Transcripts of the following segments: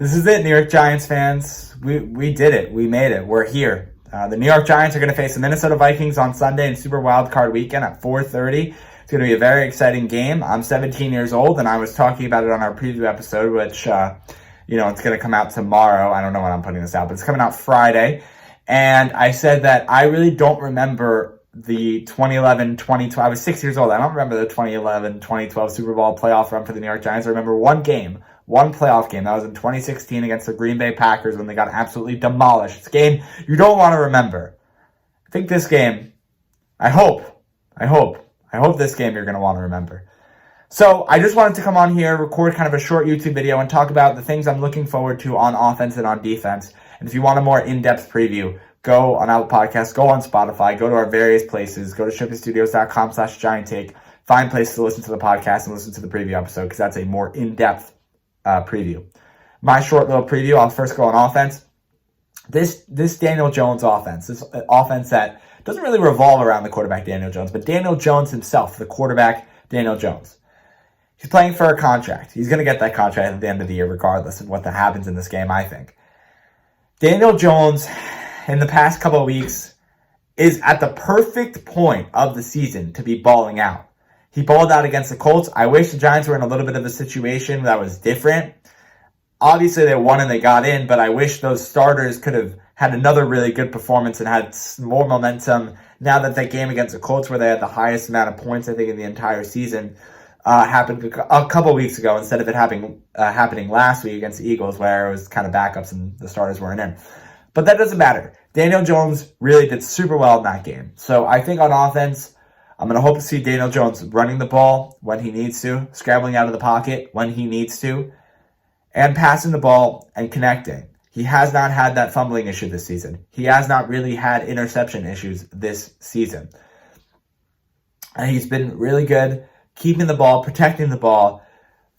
This is it, New York Giants fans. We did it. We made it. We're here. The New York Giants are going to face the Minnesota Vikings on Sunday in Super Wildcard Weekend at 4:30. It's going to be a very exciting game. I'm 17 years old, and I was talking about it on our preview episode, which, it's going to come out tomorrow. I don't know when I'm putting this out, but it's coming out Friday. And I said that I really don't remember the 2011-2012. I was 6 years old. I don't remember the 2011-2012 Super Bowl playoff run for the New York Giants. I remember one playoff game. That was in 2016 against the Green Bay Packers when they got absolutely demolished. It's a game you don't want to remember. I think this game, I hope this game you're going to want to remember. So I just wanted to come on here, record kind of a short YouTube video and talk about the things I'm looking forward to on offense and on defense. And if you want a more in-depth preview, go on Apple Podcasts, go on Spotify, go to our various places, go to shipstudios.com/GiantTake, find places to listen to the podcast and listen to the preview episode because that's a more in-depth preview. My short little preview, I'll first go on offense. This Daniel Jones offense, this offense that doesn't really revolve around the quarterback Daniel Jones, but Daniel Jones himself, the quarterback Daniel Jones. He's playing for a contract. He's going to get that contract at the end of the year regardless of what happens in this game, I think. Daniel Jones, in the past couple of weeks, is at the perfect point of the season to be balling out. He balled out against the Colts. I wish the Giants were in a little bit of a situation that was different. Obviously, they won and they got in, but I wish those starters could have had another really good performance and had more momentum now that game against the Colts, where they had the highest amount of points, I think, in the entire season, happened a couple weeks ago instead of it happening last week against the Eagles, where it was kind of backups and the starters weren't in. But that doesn't matter. Daniel Jones really did super well in that game. So I think on offense, I'm going to hope to see Daniel Jones running the ball when he needs to, scrambling out of the pocket when he needs to, and passing the ball and connecting. He has not had that fumbling issue this season. He has not really had interception issues this season. And he's been really good keeping the ball, protecting the ball.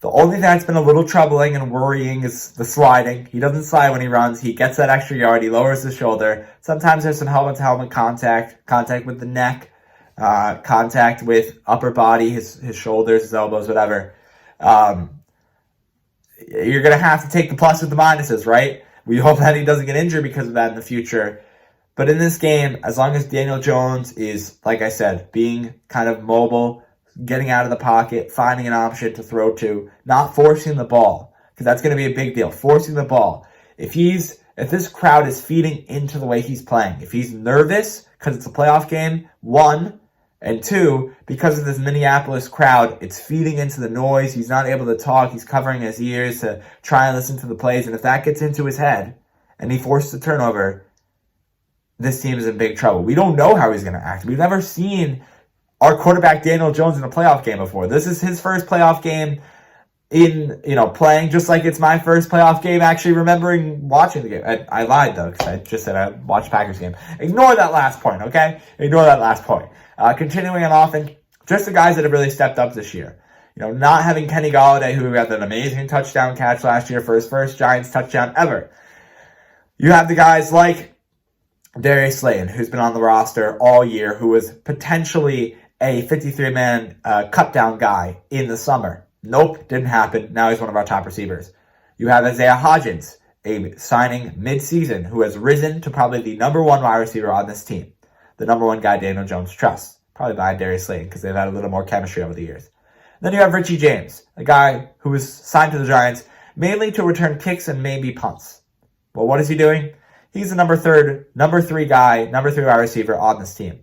The only thing that's been a little troubling and worrying is the sliding. He doesn't slide when he runs. He gets that extra yard. He lowers the shoulder. Sometimes there's some helmet-to-helmet contact with the neck, contact with upper body, his shoulders, his elbows, whatever. You're going to have to take the plus with the minuses, right? We hope that he doesn't get injured because of that in the future. But in this game, as long as Daniel Jones is, like I said, being kind of mobile, getting out of the pocket, finding an option to throw to, not forcing the ball, because that's going to be a big deal. Forcing the ball. If this crowd is feeding into the way he's playing, if he's nervous because it's a playoff game, one, and two, because of this Minneapolis crowd, it's feeding into the noise. He's not able to talk. He's covering his ears to try and listen to the plays. And if that gets into his head and he forces a turnover, this team is in big trouble. We don't know how he's going to act. We've never seen our quarterback Daniel Jones in a playoff game before. This is his first playoff game playing, just like it's my first playoff game actually remembering watching the game. I lied, though, because I just said I watched Packers game. Ignore that last point, okay? Ignore that last point. Continuing on offense, just the guys that have really stepped up this year. Not having Kenny Golladay, who had an amazing touchdown catch last year for his first Giants touchdown ever. You have the guys like Darius Slayton, who's been on the roster all year, who was potentially a 53-man cut-down guy in the summer. Nope, didn't happen. Now he's one of our top receivers. You have Isaiah Hodgins, a signing mid-season, who has risen to probably the number one wide receiver on this team. The number one guy Daniel Jones trusts, probably behind Darius Slayton, because they've had a little more chemistry over the years. Then you have Richie James, a guy who was signed to the Giants mainly to return kicks and maybe punts. Well, what is he doing? He's the number three wide receiver on this team.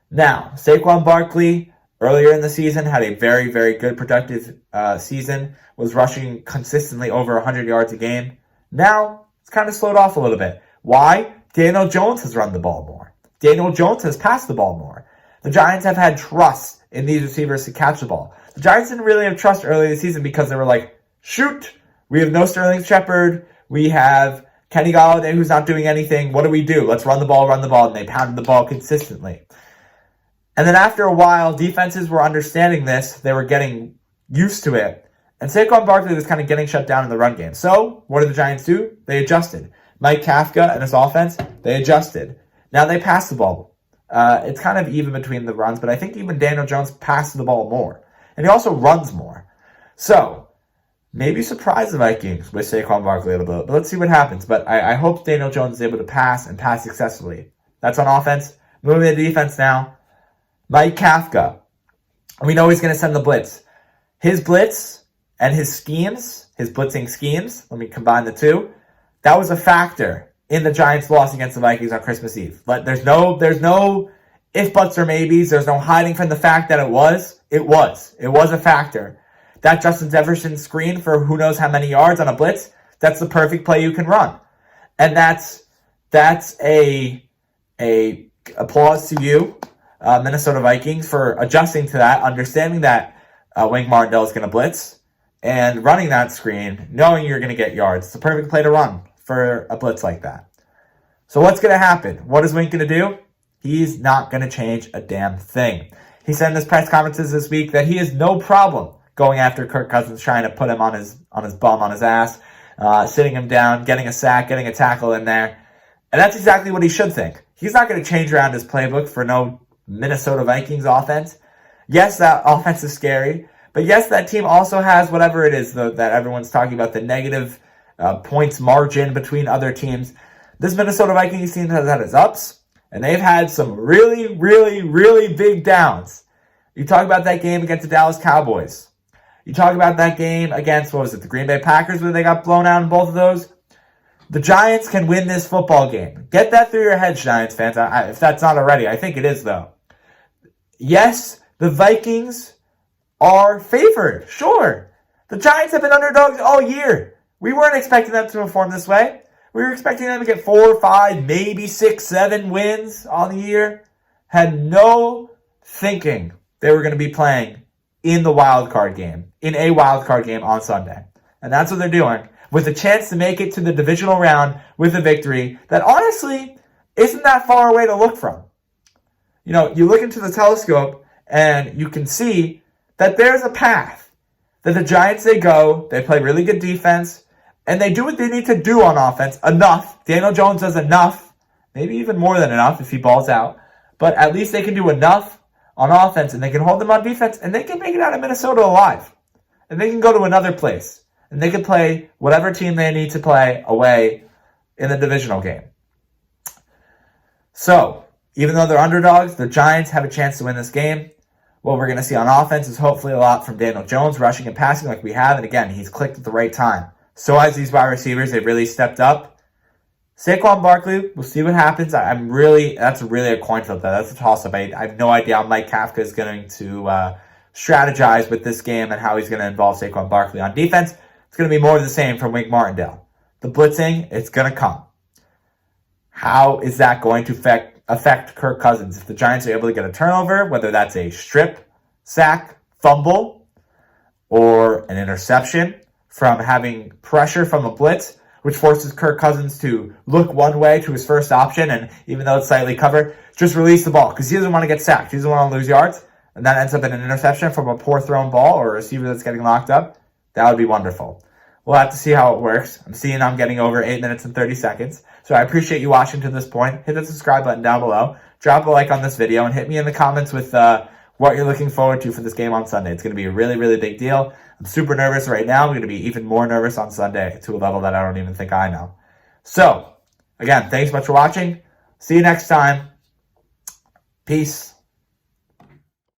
Now, Saquon Barkley, earlier in the season, had a very, very good productive season, was rushing consistently over 100 yards a game. Now, it's kind of slowed off a little bit. Why? Daniel Jones has run the ball more. Daniel Jones has passed the ball more. The Giants have had trust in these receivers to catch the ball. The Giants didn't really have trust early in the season because they were like, shoot, we have no Sterling Shepard. We have Kenny Golladay who's not doing anything. What do? Let's run the ball. And they pounded the ball consistently. And then after a while, defenses were understanding this. They were getting used to it. And Saquon Barkley was kind of getting shut down in the run game. So what did the Giants do? They adjusted. Mike Kafka and his offense, they adjusted. Now they pass the ball. It's kind of even between the runs, but I think even Daniel Jones passes the ball more. And he also runs more. So maybe surprise the Vikings with Saquon Barkley a little bit. But let's see what happens. But I hope Daniel Jones is able to pass and pass successfully. That's on offense. Moving to defense now. Mike Kafka. We know he's going to send the blitz. His blitz and his schemes, his blitzing schemes, let me combine the two, that was a factor in the Giants' loss against the Vikings on Christmas Eve. But there's no if, buts, or maybes. There's no hiding from the fact that it was. It was a factor. That Justin Jefferson screen for who knows how many yards on a blitz, that's the perfect play you can run. And that's a applause to you, Minnesota Vikings, for adjusting to that, understanding that Wink Martindale is going to blitz, and running that screen, knowing you're going to get yards. It's the perfect play to run for a blitz like that. So what's going to happen? What is Wink going to do? He's not going to change a damn thing. He said in his press conferences this week that he has no problem going after Kirk Cousins, trying to put him on his bum, on his ass, sitting him down, getting a sack, getting a tackle in there. And that's exactly what he should think. He's not going to change around his playbook for no Minnesota Vikings offense. Yes, that offense is scary. But yes, that team also has whatever it is that everyone's talking about, the negative points margin between other teams. This Minnesota Vikings team has had its ups, and they've had some really, really, really big downs. You talk about that game against the Dallas Cowboys. You talk about that game against, the Green Bay Packers, where they got blown out in both of those. The Giants can win this football game. Get that through your heads, Giants fans. If that's not already, I think it is, though. Yes, the Vikings are favored. Sure. The Giants have been underdogs all year. We weren't expecting them to perform this way. We were expecting them to get 4, 5, maybe 6, 7 wins on the year. Had no thinking they were going to be playing in the wild card game, in a wild card game on Sunday. And that's what they're doing, with a chance to make it to the divisional round with a victory that honestly isn't that far away to look from. You know, you look into the telescope and you can see that there's a path. That the Giants, they play really good defense, and they do what they need to do on offense. Enough. Daniel Jones does enough, maybe even more than enough if he balls out. But at least they can do enough on offense, and they can hold them on defense, and they can make it out of Minnesota alive. And they can go to another place, and they can play whatever team they need to play away in the divisional game. So, even though they're underdogs, the Giants have a chance to win this game. What we're going to see on offense is hopefully a lot from Daniel Jones, rushing and passing like we have. And again, he's clicked at the right time. So as these wide receivers, they've really stepped up. Saquon Barkley, we'll see what happens. That's really a coin flip. That's a toss-up. I have no idea how Mike Kafka is going to strategize with this game and how he's going to involve Saquon Barkley on defense. It's going to be more of the same from Wink Martindale. The blitzing, it's going to come. How is that going to affect Kirk Cousins? If the Giants are able to get a turnover, whether that's a strip, sack, fumble, or an interception from having pressure from a blitz, which forces Kirk Cousins to look one way to his first option, and even though it's slightly covered, just release the ball because he doesn't want to get sacked. He doesn't want to lose yards, and that ends up in an interception from a poor thrown ball or a receiver that's getting locked up. That would be wonderful. We'll have to see how it works. I'm seeing I'm getting over 8 minutes and 30 seconds. So I appreciate you watching to this point. Hit the subscribe button down below. Drop a like on this video and hit me in the comments with what you're looking forward to for this game on Sunday. It's going to be a really, really big deal. I'm super nervous right now. I'm going to be even more nervous on Sunday to a level that I don't even think I know. So, again, thanks so much for watching. See you next time. Peace.